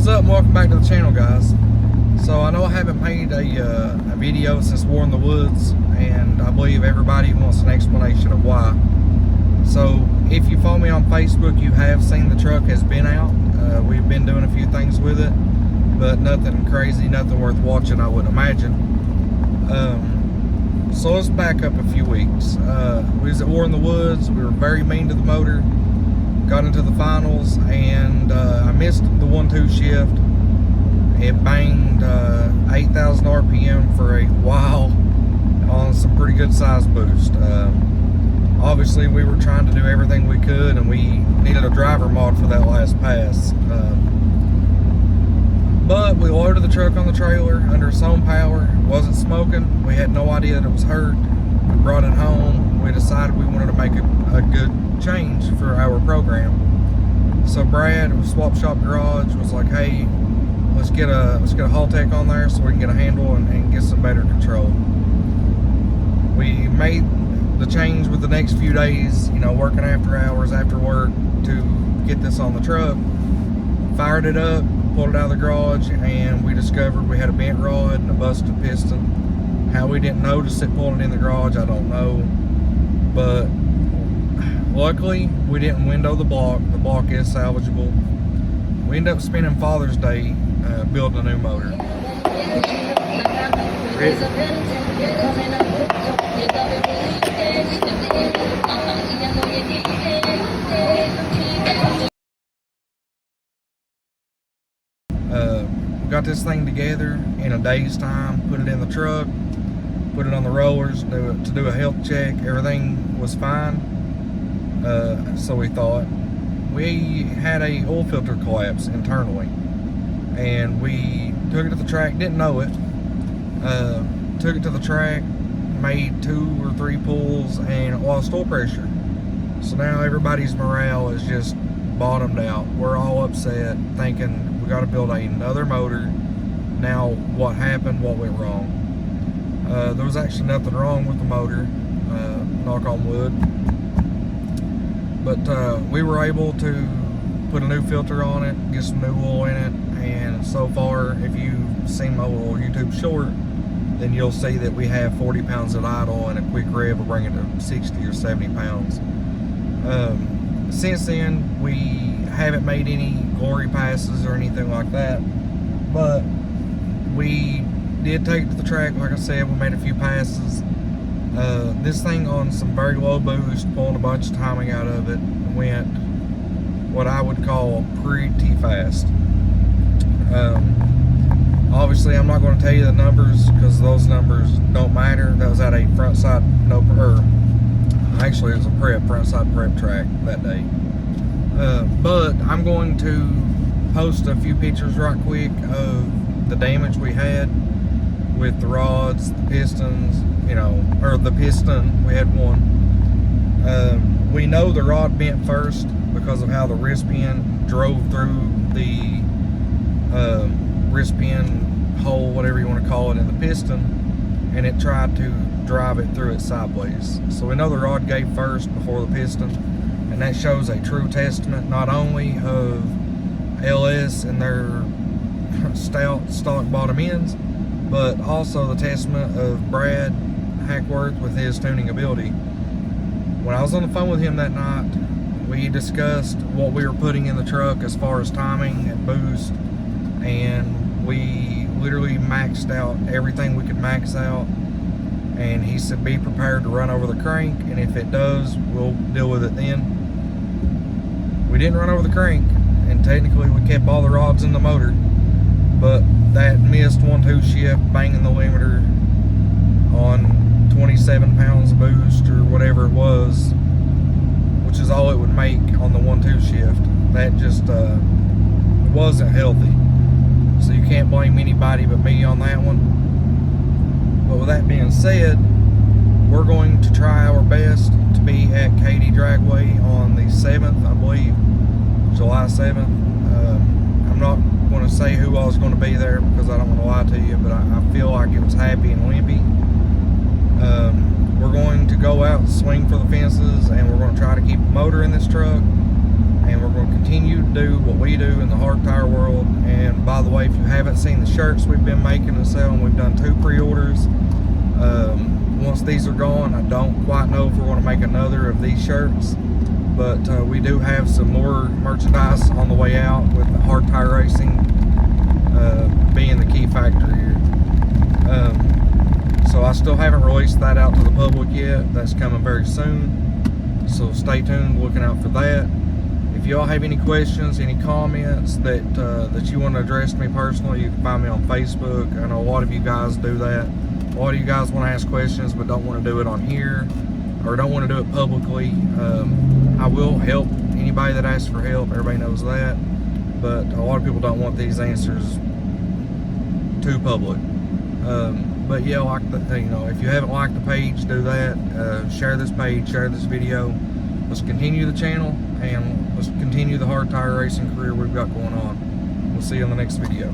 What's up and welcome back to the channel, guys. So I know I haven't made a video since War in the Woods, and I believe everybody wants an explanation of why. So if you follow me on Facebook, you have seen the truck has been out. We've been doing a few things with it, but nothing crazy, nothing worth watching, I would imagine. So let's back up a few weeks. We was at War in the Woods. We were very mean to the motor. Got into the finals, and I missed the 1-2 shift. It banged 8,000 RPM for a while on some pretty good size boost. Obviously, we were trying to do everything we could, and we needed a driver mod for that last pass. But we loaded the truck on the trailer under its own power. It wasn't smoking. We had no idea that it was hurt. We brought it home. We decided we wanted to make a good change for our program. So Brad of Swap Shop Garage was like, hey, let's get a Haltech on there so we can get a handle and get some better control. We made the change with the next few days, you know, working after hours, after work, to get this on the truck. Fired it up, pulled it out of the garage, and we discovered we had a bent rod and a busted piston. How we didn't notice it pulling it in the garage, I don't know. But luckily, we didn't window the block. The block is salvageable. We ended up spending Father's Day building a new motor. We got this thing together in a day's time, put it in the truck, put it on the rollers to do a health check. Everything was fine. So we thought. We had a oil filter collapse internally, and we took it to the track, didn't know it. Took it to the track, made 2 or 3 pulls, and lost oil pressure. So now everybody's morale is just bottomed out. We're all upset, thinking we got to build another motor. Now what happened? What went wrong? There was actually nothing wrong with the motor, knock on wood. But we were able to put a new filter on it, get some new oil in it, and so far, if you've seen my little YouTube short, then you'll see that we have 40 pounds of idle, and a quick rev will bring it to 60 or 70 pounds. Since then, we haven't made any glory passes or anything like that, but we did take it to the track. Like I said, we made a few passes. This thing on some very low boost, pulling a bunch of timing out of it, went what I would call pretty fast. Obviously, I'm not going to tell you the numbers because those numbers don't matter. That was at a front side actually it was a front side prep track that day. But I'm going to post a few pictures right quick of the damage we had with the rods, the pistons, you know, or the piston. We had one. We know the rod bent first because of how the wrist pin drove through the wrist pin hole, whatever you want to call it, in the piston, and it tried to drive it through it sideways. So we know the rod gave first before the piston, and that shows a true testament not only of LS and their stout stock bottom ends, but also the testament of Brad Hackworth with his tuning ability. When I was on the phone with him that night, we discussed what we were putting in the truck as far as timing and boost, and we literally maxed out everything we could max out. And he said, be prepared to run over the crank, and if it does, we'll deal with it then. We didn't run over the crank, and technically we kept all the rods in the motor, but that missed 1-2 shift, banging the limiter on 27 pounds of boost or whatever it was, which is all it would make on the 1-2 shift. That just wasn't healthy. So you can't blame anybody but me on that one. But with that being said, we're going to try our best to be at Katy Dragway on the 7th, I believe, July 7th. I'm not going to say who I was going to be there because I don't want to lie to you, but I feel like it was Happy and Wimpy. We're going to go out and swing for the fences, and we're going to try to keep a motor in this truck and we're going to continue to do what we do in the hard tire world. And by the way, if you haven't seen the shirts we've been making and selling, we've done 2 pre-orders. Once these are gone, I don't quite know if we're going to make another of these shirts, but we do have some more merchandise on the way out, with the hard tire racing being the key factor here. So I still haven't released that out to the public yet. That's coming very soon, so stay tuned, looking out for that. If y'all have any questions, any comments that you want to address to me personally, you can find me on Facebook. I know a lot of you guys do that. A lot of you guys want to ask questions but don't want to do it on here, or don't want to do it publicly. I will help anybody that asks for help, everybody knows that, but a lot of people don't want these answers too public. But yeah, like if you haven't liked the page, do that. Share this page, share this video. Let's continue the channel, and let's continue the hard tire racing career we've got going on. We'll see you on the next video.